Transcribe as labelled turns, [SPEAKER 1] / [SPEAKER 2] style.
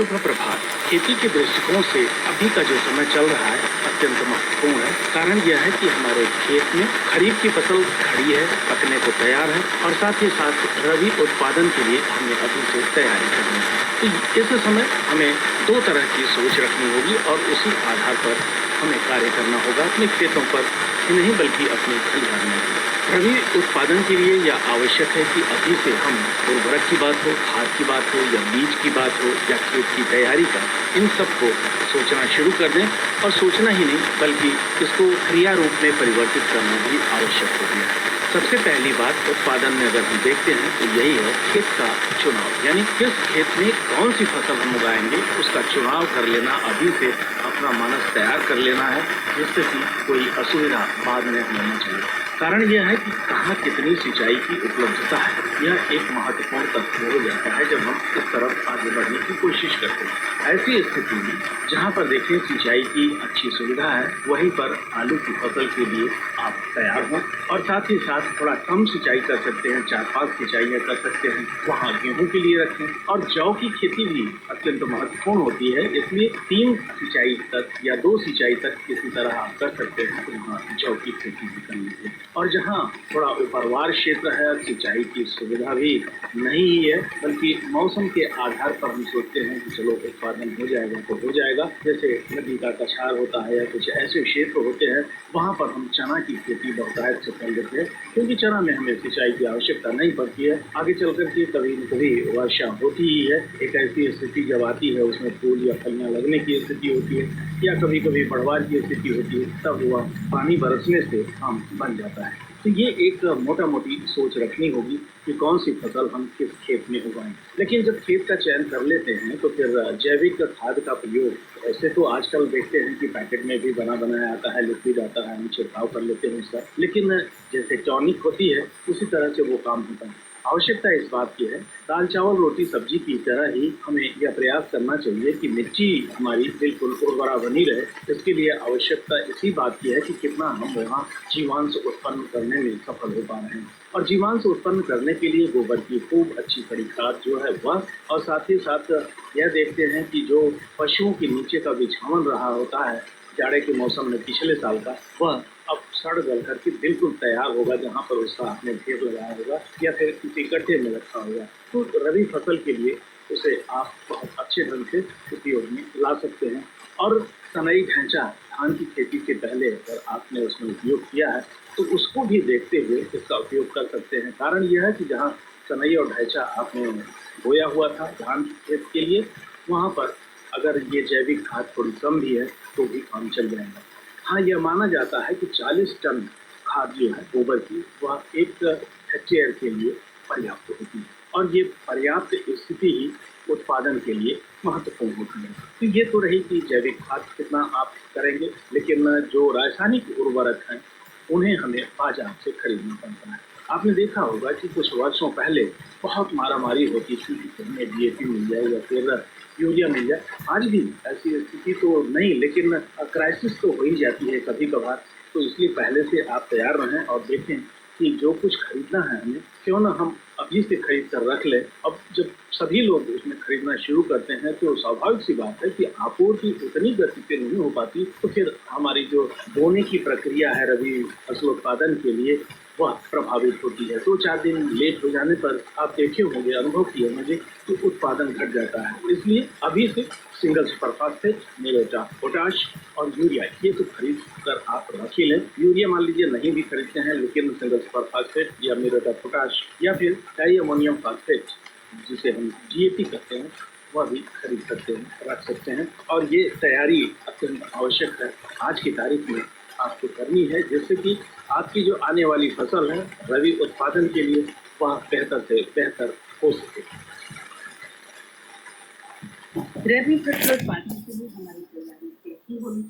[SPEAKER 1] शुभ प्रभात। खेती के दृष्टिकोण से अभी का जो समय चल रहा है अत्यंत महत्वपूर्ण है। कारण यह है कि हमारे खेत में खरीफ की फसल खड़ी है, पकने को तैयार है और साथ ही साथ रबी उत्पादन के लिए हमें अभी से तैयारी करनी है। तो इस समय हमें दो तरह की सोच रखनी होगी और उसी आधार पर हमें कार्य करना होगा अपने खेतों पर ही नहीं बल्कि अपने खलिहान में भी। रबी उत्पादन के लिए यह आवश्यक है कि अभी से हम उर्वरक की बात हो, खाद की बात हो या बीज की बात हो या खेत की तैयारी का, इन सब को सोचना शुरू कर दें और सोचना ही नहीं बल्कि इसको क्रिया रूप में परिवर्तित करना भी आवश्यक हो गया है। सबसे पहली बात उत्पादन में अगर हम देखते हैं तो यही है खेत का चुनाव, यानी किस खेत में कौन सी फसल हम उगाएंगे उसका चुनाव कर लेना, अभी से अपना मानस तैयार कर लेना है जिससे कि कोई असुविधा बाद में हमें न चले। कारण यह है कि कहाँ कितनी सिंचाई की उपलब्धता है, यह एक महत्वपूर्ण तथ्य हो जाता है जब हम इस तरफ आगे बढ़ने की कोशिश करते हैं। ऐसी स्थिति में जहाँ पर देखें सिंचाई की अच्छी सुविधा है वहीं पर आलू की फसल के लिए आप तैयार हों और साथ ही साथ थोड़ा कम सिंचाई कर सकते हैं, 4-5 सिंचाइयाँ कर सकते हैं, वहाँ गेहूँ के लिए रखें। और जौ की खेती भी अत्यंत महत्वपूर्ण होती है, इसलिए 3 सिंचाई तक या 2 सिंचाई तक किसी तरह आप कर सकते हैं तो वहाँ जौ की खेती भी कर लीजिए। और जहाँ थोड़ा ऊपरवार क्षेत्र है, सिंचाई की सुविधा भी नहीं ही है बल्कि मौसम के आधार पर हम सोचते हैं कि चलो उत्पादन हो जाएगा तो हो जाएगा, जैसे नदी का कछार होता है या कुछ ऐसे क्षेत्र होते हैं वहाँ पर हम चना की खेती बहुतायत से कर लेते हैं क्योंकि चना में हमें सिंचाई की आवश्यकता नहीं पड़ती है। आगे चल करके कभी न कभी वर्षा होती ही है, एक ऐसी स्थिति जब आती है उसमें फूल या फलियाँ लगने की स्थिति होती है या कभी कभी बढ़वार की स्थिति होती है, तब वह पानी बरसने से आम बन जाता है। तो ये एक मोटा मोटी सोच रखनी होगी कि कौन सी फसल हम किस खेत में उगाएं। लेकिन जब खेत का चयन कर लेते हैं तो फिर जैविक खाद का प्रयोग, ऐसे तो आजकल देखते हैं कि पैकेट में भी बना बनाया आता है, लिक्विड आता है, हम छिड़काव कर लेते हैं उसका, लेकिन जैसे टॉनिक होती है उसी तरह से वो काम होता है। आवश्यकता इस बात की है, दाल चावल रोटी सब्जी की तरह ही हमें यह प्रयास करना चाहिए कि मिट्टी हमारी बिल्कुल उर्वरा बनी रहे। इसके लिए आवश्यकता इसी बात की है कि कितना हम वहाँ जीवांश उत्पन्न करने में सफल हो पा रहे हैं। और जीवांश उत्पन्न करने के लिए गोबर की खूब अच्छी खड़ी खाद जो है वह, और साथ ही साथ यह देखते हैं कि जो पशुओं के नीचे का बिछावन रहा होता है जाड़े के मौसम में पिछले साल का, वह अब सड़ गल करके बिल्कुल तैयार होगा जहाँ पर उसका आपने ढेर लगाया होगा या फिर किसी गड्ढे में रखा होगा। तो रबी फसल के लिए उसे आप बहुत अच्छे ढंग से उपयोग में ला सकते हैं। और सनई ढांचा धान की खेती के पहले अगर आपने उसमें उपयोग किया है तो उसको भी देखते हुए इसका उपयोग कर सकते हैं। कारण यह है कि जहाँ सनई और ढांचा आपने बोया हुआ था धान की खेत के लिए, वहाँ पर अगर ये जैविक खाद थोड़ी कम भी है तो भी काम चल जाएगा। हाँ, यह माना जाता है कि 40 टन खाद जो है गोबर की वह 1 हेक्टेयर के लिए पर्याप्त होती है और ये पर्याप्त स्थिति ही उत्पादन के लिए महत्वपूर्ण होती है। तो ये तो रही कि जैविक खाद कितना आप करेंगे, लेकिन जो रासायनिक उर्वरक हैं उन्हें हमें बाजार से खरीदना पड़ता है। आपने देखा होगा कि कुछ वर्षों पहले बहुत मारामारी होती थी कि हमें डीएपी मिल जाए या फिर यूरिया मिल जाए। आज भी ऐसी स्थिति तो नहीं, लेकिन क्राइसिस तो हो ही जाती है कभी कभार। तो इसलिए पहले से आप तैयार रहें और देखें कि जो कुछ खरीदना है हमें, क्यों ना हम अभी से खरीद कर रख लें। अब जब सभी लोग उसमें खरीदना शुरू करते हैं तो स्वाभाविक सी बात है कि आपूर्ति उतनी गति से नहीं हो पाती, तो फिर हमारी जो बोने की प्रक्रिया है रबी फसल उत्पादन के लिए वह प्रभावित होती है। 2-4 दिन लेट हो जाने पर आप देखे होंगे, अनुभव किए होंगे कि उत्पादन घट जाता है। इसलिए अभी से single super phosphate, muriate of potash और यूरिया ये तो खरीद कर आप रख ही लें। यूरिया मान लीजिए नहीं भी खरीदते हैं लेकिन सिंगल सुपर फास्फेट या म्यूरेट ऑफ पोटाश या फिर डाई अमोनियम फास्फेट जिसे हम डीएपी कहते हैं वह भी खरीद सकते हैं, रख सकते हैं। और ये तैयारी अत्यंत आवश्यक है आज की तारीख में आपको करनी है, जिससे कि आपकी जो आने वाली फसल है रबी उत्पादन के लिए वह बेहतर से बेहतर हो सके।
[SPEAKER 2] रबी फसल उत्पादन के लिए हमारी तैयारी कैसी होनी चाहिए?